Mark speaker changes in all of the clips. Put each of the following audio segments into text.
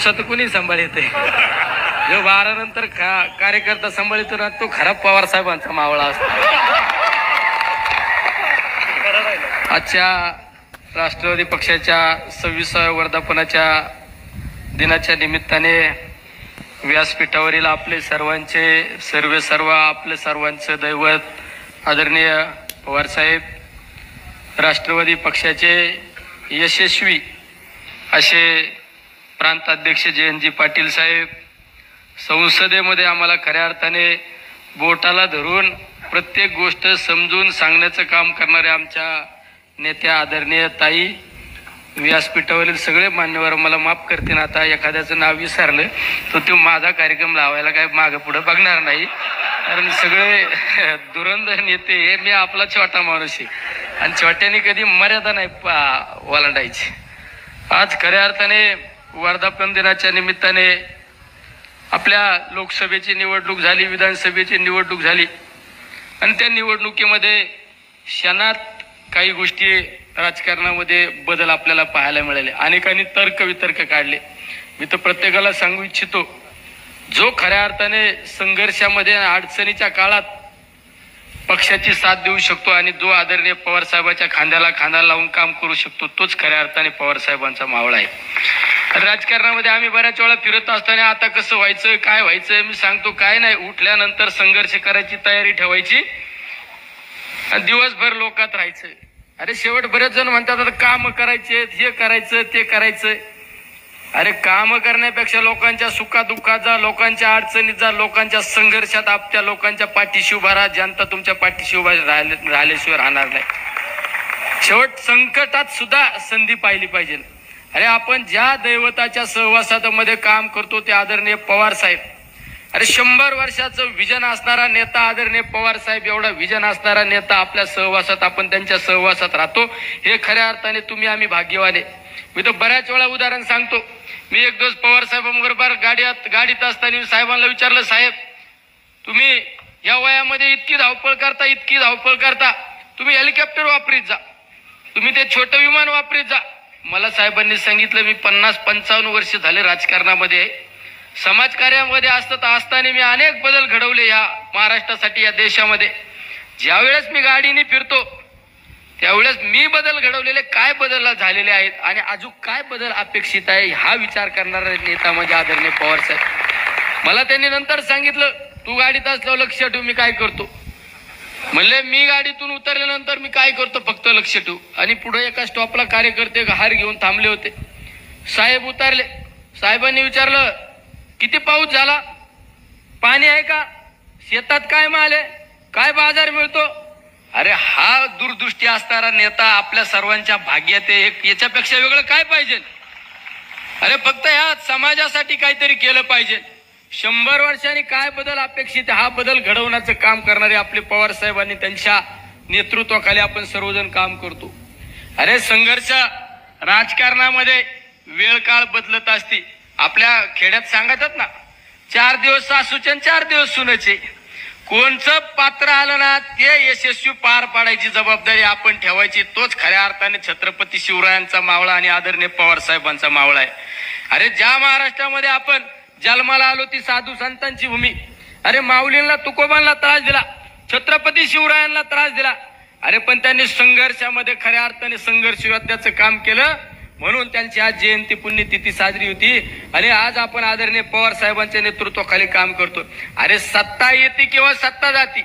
Speaker 1: पुरुषात कुणी सांभाळते, जो 12 नंतर कार्यकर्ता सांभाळतो ना तो खरा पवार साहेबांचा मावळा असतो. आजच्या राष्ट्रवादी पक्षाच्या 26व्या वर्धापनाच्या दिनाच्या निमित्ताने व्यासपीठावरील आपले सर्व आपले सर्वांचं दैवत आदरणीय पवारसाहेब, राष्ट्रवादी पक्षाचे यशस्वी असे प्रांताध्यक्ष जयंतजी पाटील साहेब, संसदेमध्ये आम्हाला खऱ्या अर्थाने बोटाला धरून प्रत्येक गोष्ट समजून सांगण्याचं काम करणारे आमच्या नेत्या आदरणीय ताई, व्यासपीठावरील सगळे मान्यवर मला माफ करतील. आता एखाद्याचं नाव विसरलं तर तो माझा कार्यक्रम लावायला काय मागं पुढे बघणार नाही, कारण सगळे धुरंधर नेते हे मी आपला छोटा माणूस आहे आणि छोट्याने कधी मर्यादा नाही ओलांडायची. आज खऱ्या अर्थाने वर्धापन दिनाच्या निमित्ताने आपल्या लोकसभेची निवडणूक झाली, विधानसभेची निवडणूक झाली आणि त्या निवडणुकीमध्ये क्षणात काही गोष्टी राजकारणामध्ये बदल आपल्याला पाहायला मिळाले. अनेकांनी तर्कवितर्क काढले. मी तर प्रत्येकाला सांगू इच्छितो, जो खऱ्या अर्थाने संघर्षामध्ये अडचणीच्या काळात पक्षाची साथ देऊ शकतो आणि जो आदरणीय पवार साहेबांच्या खांद्याला खांदा लावून काम करू शकतो तोच खऱ्या अर्थाने पवार साहेबांचा मावळा आहे. राजकारणामध्ये आम्ही बऱ्याच वेळा फिरत असताना आता कसं व्हायचं, काय व्हायचं, मी सांगतो काय नाही, उठल्यानंतर संघर्ष करायची तयारी ठेवायची आणि दिवसभर लोकात राहायचं. अरे शेवट बरेच जण म्हणतात आता काम करायचे, हे करायचं, ते करायचं. अरे काम करण्यापेक्षा लोकांच्या सुखादुःखात जा, लोकांच्या अडचणीत जा, लोकांच्या संघर्षात आपल्या लोकांच्या पाठीशी उभा राहा. जनता तुमच्या पाठीशी उभा राहिल्याशिवाय राहणार नाही. शेवट संकटात सुद्धा संधी पाहिली पाहिजे. अरे आपण ज्या दैवताच्या सहवासामध्ये काम करतो ते आदरणीय पवार साहेब, अरे 100 वर्षाचं विजन असणारा नेता आदरणीय पवार साहेब, एवढा विजन असणारा नेता आपल्या सहवासात, आपण त्यांच्या सहवासात राहतो, हे खऱ्या अर्थाने तुम्ही आम्ही भाग्यवान आहे. मी तर बऱ्याच वेळा उदाहरण सांगतो. मी एक दिवस पवार साहेबांबरोबर गाडीत असताना साहेबांना विचारलं, साहेब तुम्ही या वयामध्ये इतकी धावपळ करता, तुम्ही हेलिकॉप्टर वापरीत जा, तुम्ही ते छोटं विमान वापरीत जा. मला साहेबांनी सांगितलं, मी 50-55 वर्ष झाले राजकारणामध्ये, समाजकार्यामध्ये असताना मी अनेक बदल घडवले या महाराष्ट्रासाठी, या देशामध्ये. ज्यावेळेस मी गाडीने फिरतो त्यावेळेस मी बदल घडवलेले काय बदल झालेले आहेत आणि अजून काय बदल अपेक्षित आहे हा विचार करणारा नेता म्हणजे आदरणीय पवार साहेब. मला त्यांनी नंतर सांगितलं, तू गाडीत असल्यावर लक्ष ठेव मी काय करतो. म्हणले मी गाडीतून उतरल्यानंतर मी काय करतो फक्त लक्ष ठेवू. आणि पुढे एका स्टॉपला कार्यकर्ते हार घेऊन थांबले होते. साहेब उतरले. साहेबांनी विचारलं, किती पाऊस झाला, पाणी आहे का, शेतात काय माल आहे, काय बाजार मिळतो. अरे हा दूरदृष्टी असणारा नेता आपल्या सर्वांच्या भाग्यात आहे. याच्यापेक्षा वेगळं काय पाहिजे. अरे फक्त ह्या समाजासाठी काहीतरी केलं पाहिजे. 100 वर्षांनी काय बदल अपेक्षित, हा बदल घडवण्याचं काम करणारे आपले पवार साहेबांनी त्यांच्या नेतृत्वाखाली आपण सर्वजण काम करतो. अरे संघर्ष राजकारणामध्ये वेळ काळ बदलत असते. आपल्या खेड्यात सांगतात ना, 4 दिवस सासूचे 4 दिवस सुनेचे. कोणचं पात्र आलं ना ते यशस्वी पार पाडायची जबाबदारी आपण ठेवायची. तोच खऱ्या अर्थाने छत्रपती शिवरायांचा मावळा आणि आदरणीय पवार साहेबांचा मावळा आहे. अरे ज्या महाराष्ट्रामध्ये आपण जन्माला आलो ती साधू संतांची भूमी. अरे माऊलींना तुकोबांना त्रास दिला, छत्रपती शिवरायांना त्रास दिला. अरे पण त्यांनी संघर्षामध्ये खऱ्या अर्थाने संघर्ष योद्ध्याचं काम केलं म्हणून त्यांची आज जयंती पुण्यतिथी साजरी होती आणि आज आपण आदरणीय पवार साहेबांच्या नेतृत्वाखाली काम करतो. अरे सत्ता येते किंवा सत्ता जाती,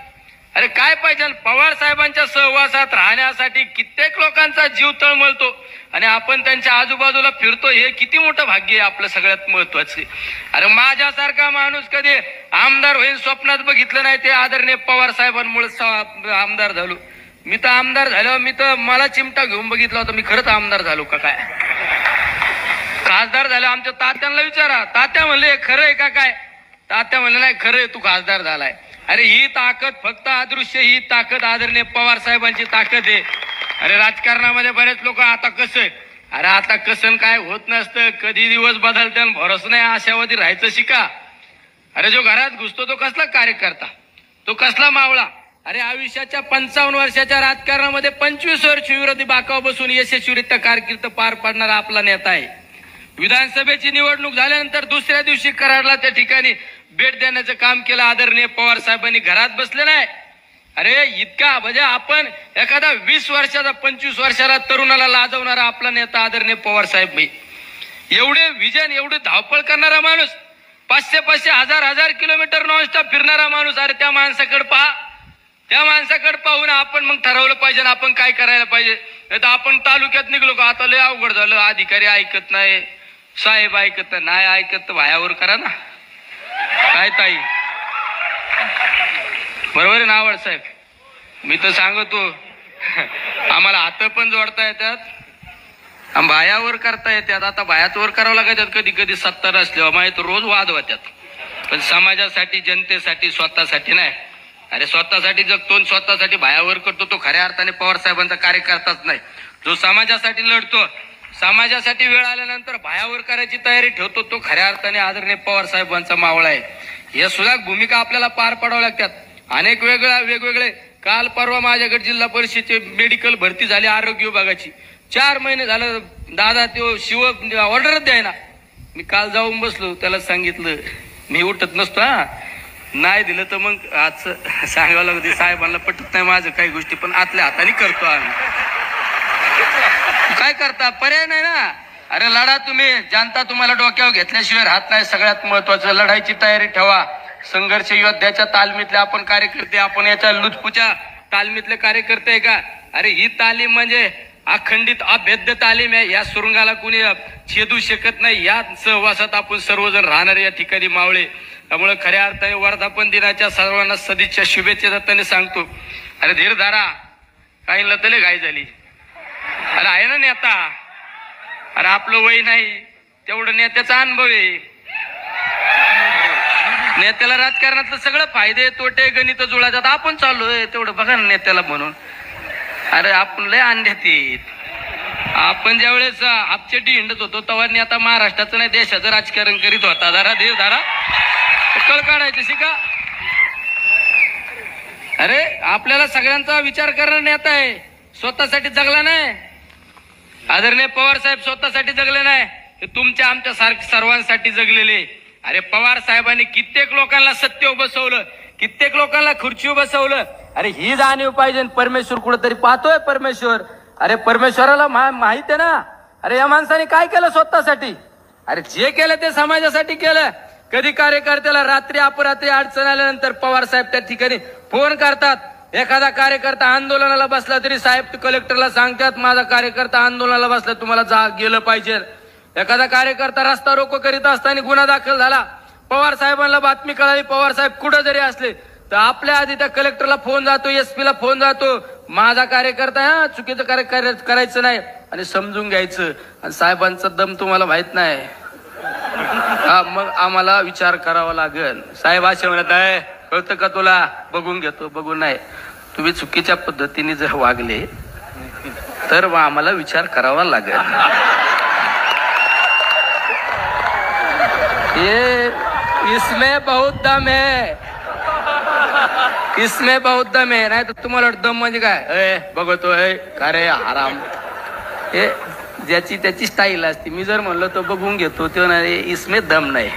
Speaker 1: अरे काय पाहिजे. पवार साहेबांच्या सहवासात राहण्यासाठी कित्येक लोकांचा जीव तळमळतो आणि आपण त्यांच्या आजूबाजूला फिरतो, हे किती मोठं भाग्य आहे आपलं सगळ्यात महत्वाचं. अरे माझ्यासारखा माणूस कधी आमदार होईल स्वप्नात बघितलं नाही, ते आदरणीय पवार साहेबांमुळे आमदार झालो. मी तर आमदार झालो, मी तर मला चिमटा घेऊन बघितला होता, मी खरंच आमदार झालो का काय. खासदार झालो, आमच्या तात्यांना विचारा, तात्या म्हणले खरं आहे का काय. तात्या म्हणले नाही खरं आहे, तू खासदार झालाय. अरे ही ताकद फक्त अदृश्य, ही ताकद आदरणीय पवार साहेबांची ताकद आहे. अरे राजकारणामध्ये बरेच लोक आता कसं आहे, अरे आता कसं काय होत नसतं, कधी दिवस बदलते भरोसा नाही, आशावादी राहायचं शिका. अरे जो घरात घुसतो तो कसला कार्यकर्ता, तो कसला मावळा. अरे आयुष्याच्या 55 वर्षाच्या राजकारणामध्ये 25 वर्ष विरोधी बाकावर बसून यशस्वीरित्या कारकीर्द पार पाडणारा आपला नेता आहे. विधानसभेची निवडणूक झाल्यानंतर दुसऱ्या दिवशी कराडला त्या ठिकाणी भेट देण्याचं काम केलं आदरणीय पवार साहेबांनी. घरात बसले नाही. अरे इतका म्हणजे आपण एखादा 20 वर्षाचा 25 वर्षाचा तरुणाला लाजवणारा आपला नेता आदरणीय पवार साहेब भाई, एवढे विजन, एवढे धावपळ करणारा माणूस, 500 1000 किलोमीटर नॉनस्टॉप फिरणारा माणूस. अरे त्या माणसाकडे पहा. त्या माणसाकडे पाहून आपण मग ठरवलं पाहिजे ना आपण काय करायला पाहिजे. नाही तर आपण तालुक्यात निघलो का आता लय अवघड झालं, अधिकारी ऐकत नाही, साहेब ऐकत नाही, ऐकत तर भायावर करा ना. काय ताई बरोबर आहे ना आवड साहेब? मी तर सांगतो आम्हाला हात पण जोडता येतात, भायावर करता येतात. आता भायात वर करावं लागतात कधी कधी सत्ता असल्यावर माहिती रोज वाद होतात. पण समाजासाठी, जनतेसाठी, स्वतःसाठी नाही. अरे स्वतःसाठी जगतो, स्वतःसाठी भायावर करतो तो खऱ्या अर्थाने पवार साहेबांचा कार्यकर्ताच नाही. जो समाजासाठी लढतो, समाजासाठी वेळ आल्यानंतर भायावर करायची तयारी ठेवतो, तो खऱ्या अर्थाने आदरणीय पवार साहेबांचा मावळा आहे. या सुद्धा भूमिका आपल्याला पार पाडाव्या लागतात. अनेक वेगवेगळे काल परवा माझ्याकडे जिल्हा परिषदेची मेडिकल भरती झाली आरोग्य विभागाची. 4 महिने झालं दादा तो शिव ऑर्डरच द्यायना. मी काल जाऊन बसलो, त्याला सांगितलं मी उठत नसतो, हा नाही दिलं तर मग आज सांगावं लागतं. साहेबांना पटत नाही माझं काही गोष्टी, पण आतल्या हाताने करतो आम्ही. काय करता, पर्याय नाही ना. अरे लढा तुम्ही, जनता तुम्हाला डोक्यावर घेतल्याशिवाय राहत नाही. सगळ्यात महत्वाचं लढाईची तयारी ठेवा. संघर्ष योद्ध्याच्या तालमीतले आपण कार्यकर्ते, आपण याच्या लुचपुच्या तालमीतले कार्यकर्ते आहे का? अरे ही तालीम म्हणजे अखंडित अभेद्य तालीम आहे. या सुरुंगाला कुणी छेदू शकत नाही. या सहवासात आपण सर्वजण राहणारे या ठिकाणी मावळे. त्यामुळे खऱ्या अर्थाने वर्धापन दिनाच्या सर्वांना सदिच्छा शुभेच्छा दत्ताने सांगतो. अरे धीर धारा, काही लतले घाई झाली. अरे आहे ना नेता, अरे आपलं वय नाही तेवढं नेत्याचा अनुभव आहे. नेत्याला राजकारणातलं सगळं फायदे तोटे गणित जुळायचं. आपण चाललोय तेवढं बघा ना नेत्याला म्हणून. अरे आपण लय अंड्यात येत. आपण ज्या वेळेस आपचेटी हिंडत होतो तेव्हा आता महाराष्ट्राचं नाही देशाचं राजकारण करीत होता. जरा धीर धारा, कळ काढायचं शिका. अरे आपल्याला सगळ्यांचा विचार करणारा नेता आहे, स्वतःसाठी जगला नाही. आदरणीय पवार साहेब स्वतःसाठी जगले नाही, ते तुमच्या आमच्या सर्वांसाठी जगलेले. अरे पवार साहेबांनी कित्येक लोकांना सत्तेवर बसवलं, कित्येक लोकांना खुर्चीवर बसवलं. अरे ही जाणीव पाहिजे. परमेश्वर कुठेतरी पाहतोय परमेश्वर. अरे परमेश्वराला माहित आहे ना. अरे या माणसाने काय केलं स्वतःसाठी? अरे जे केलं ते समाजासाठी केलं. कधी कार्यकर्त्याला रात्री अपरात्री अडचण आल्यानंतर पवार साहेब त्या ठिकाणी फोन करतात. एखादा कार्यकर्ता आंदोलनाला बसला तरी साहेब कलेक्टरला सांगतात माझा कार्यकर्ता आंदोलनाला बसला, तुम्हाला गेलं पाहिजे. एखादा कार्यकर्ता रस्ता रोको करीत असताना गुन्हा दाखल झाला, पवार साहेबांना बातमी कळाली, पवार साहेब कुठं जरी असले तर आपल्या आधी त्या कलेक्टरला फोन जातो, SP ला फोन जातो, माझा कार्यकर्ता हा चुकीचं कार्य करायचं नाही आणि समजून घ्यायचं. आणि साहेबांचा दम तुम्हाला माहित नाही. मग आम्हाला विचार करावा लागेल. साहेब असे म्हणत आहे, कळतं का तुला? बघून घेतो. बघून नाही, तुम्ही चुकीच्या पद्धतीने जर वागले तर आम्हाला विचार करावा लागेल. ये इसमें बहुत दम है, इसमें बहुत दम है. नाही तर तुम्हाला दम म्हणजे काय? बघतो का रे आराम. हे ज्याची त्याची स्टाईल असते. मी जर म्हणलो तो बघून घेतो, तो नाही इसमें दम नाही.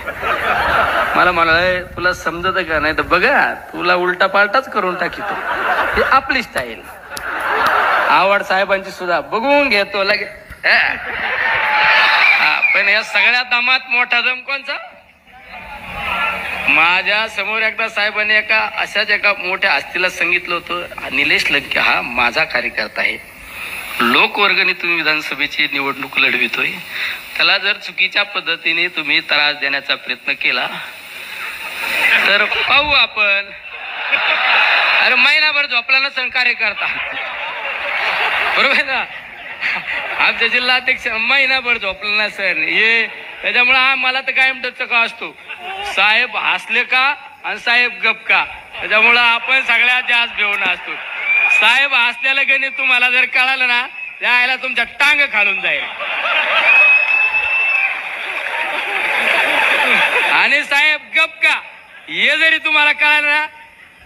Speaker 1: मला म्हणाल तुला समजत का? नाही तर बघा तुला उलटा पालटाच करून टाकीतो. हे आपली स्टाईल. आवड साहेबांची सुद्धा बघून घेतो लगे. पण या सगळ्या दमात मोठा दम कोणचा? माझ्या समोर एकदा साहेबांनी अशाच एका मोठ्या हस्तीला सांगितलं होतं, निलेश लंके हा माझा कार्यकर्ता आहे, लोकवर्गणीतून विधानसभेची निवडणूक लढवितोय, त्याला जर चुकीच्या पद्धतीने तुम्ही त्रास देण्याचा प्रयत्न केला तर पाहू आपण. अरे महिनाभर झोपला नसेल कार्यकर्ता, बरोबर ना? आमच्या जिल्हाध्यक्ष महिनाभर झोपला नसेल. हे त्याच्यामुळे हा मला तर कायम का असतो, साहेब हसले का आणि साहेब गप का. त्याच्यामुळं आपण सगळ्यात जास्त भिवून असतो. साहेब हसलेलं गणित तुम्हाला जर कळालं ना, त्याला तुमच्या टांग खालून जाईल. आणि साहेब गप का हे जरी तुम्हाला कळालं ना,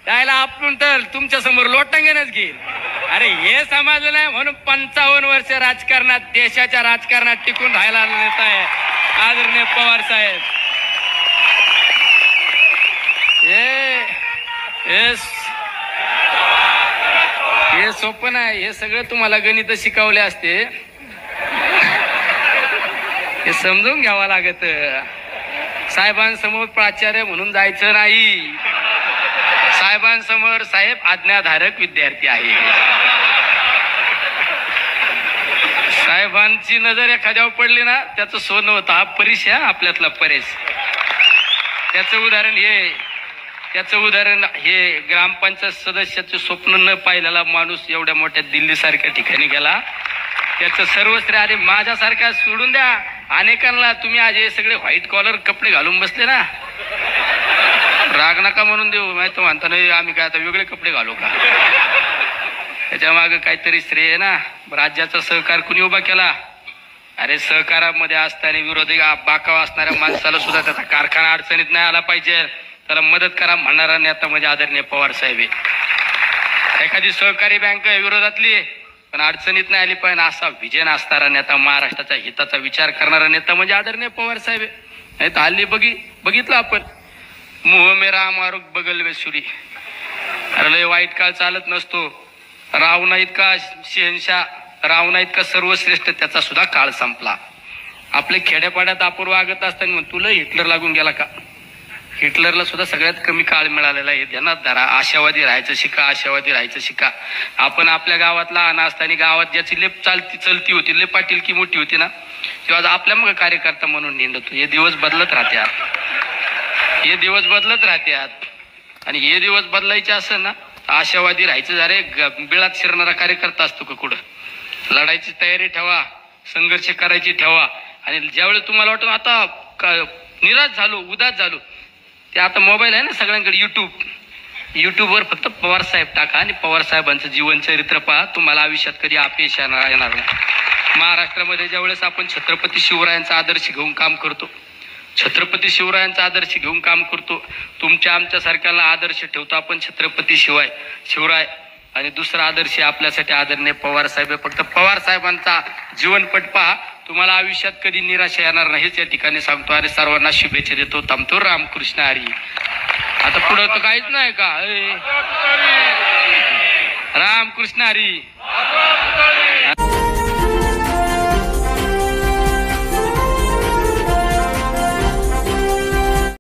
Speaker 1: त्याला आपण तर तुमच्या समोर लोटांगणच घेईल. अरे हे समजलं नाही म्हणून 55 वर्ष राजकारणात, देशाच्या राजकारणात टिकून राहायला नेता आहे आदरणीय पवार साहेब. हे सोपं नाही, हे सगळं तुम्हाला गणित शिकवले असते, हे समजून घ्यावं लागत. साहेबांसमोर प्राचार्य म्हणून जायचं नाही, साहेबांसमोर साहेब आज्ञाधारक विद्यार्थी आहे. साहेबांची नजर एखाद्यावर पडली ना त्याचं सोनं होतं. हा परेश आहे आपल्यातला परेश. त्याचं उदाहरण हे ग्रामपंचायत सदस्याचे स्वप्न न पाहिलेला माणूस एवढ्या मोठ्या दिल्ली सारख्या ठिकाणी गेला. त्याचं सर्वश्रेय. अरे माझ्यासारखा सोडून द्या, अनेकांना तुम्ही आज हे सगळे व्हाईट कॉलर कपडे घालून बसले ना, राग नका म्हणून देऊ, माहिती म्हणता नाही आम्ही काय आता वेगळे कपडे घालू का. त्याच्या मागे काहीतरी श्रेय आहे ना. राज्याचा सहकार कुणी उभा केला. अरे सहकारामध्ये असताना विरोधी बाकाव असणाऱ्या माणसाला सुद्धा त्याचा कारखाना अडचणीत नाही आला पाहिजे, त्याला मदत करा म्हणणारा नेता म्हणजे आदरणीय पवार साहेब आहे. एखादी सहकारी बँक विरोधातली पण अडचणीत नाही आली पाहिजे असा विजन असणारा नेता, महाराष्ट्राच्या हिताचा विचार करणारा नेता म्हणजे आदरणीय पवार साहेब आहे. नाही तर हल्ली बघितलं आपण, मोह मेरा मारुक बगल में सुरी. अरे लय वाईट काळ चालत नसतो. रावणा इतका शहनशाह, रावणा इतका सर्वश्रेष्ठ, त्याचा सुद्धा काळ संपला. आपले खेड्यापाड्यात आपण वागत असताना म्हणून तुला हिटलर लागून गेला का. हिटलरला सुद्धा सगळ्यात कमी काळ मिळालेला आहे. ध्यानात धरा. आशावादी राहायचं शिका, आशावादी राहायचं शिका. आपण आपल्या गावात लहान असताना गावात ज्याची लेप चलती होती, लेप पाटील की मोठी होती ना, तेव्हा आपल्या मग कार्यकर्ता म्हणून निंदतो. हे दिवस बदलत राहतात, हे दिवस बदलत राहतात. आणि हे दिवस बदलायचे असं ना, आशावादी राहायचं. अरे बिळात शिरणारा कार्यकर्ता असतो का कुठं. लढायची तयारी ठेवा, संघर्ष करायची ठेवा. आणि ज्यावेळेस तुम्हाला वाटतं आता निराश झालो, उदास झालो, ते आता मोबाईल आहे ना सगळ्यांकडे, युट्यूबवर फक्त पवार साहेब टाका आणि पवार साहेबांचं जीवन चरित्र पहा. तुम्हाला आयुष्यात कधी अपयश येणार नाही. महाराष्ट्रामध्ये ज्यावेळेस आपण छत्रपती शिवरायांचा आदर्श घेऊन काम करतो, छत्रपती शिवरायांचा आदर्श घेऊन काम करतो, तुमच्या आमच्या सारख्याला आदर्श ठेवतो आपण छत्रपती शिवराय. आणि दुसरा आदर्श आपल्यासाठी आदरणीय पवार साहेब. फक्त पवार साहेबांचा जीवनपट पहा, तुम्हाला आयुष्यात कधी निराशा येणार नाहीच या ठिकाणी सांगतो. अरे सर्वांना शुभेच्छा देतो. थांबतो. रामकृष्ण हरी. आता पुढं तर काहीच नाही का. रामकृष्ण हरी.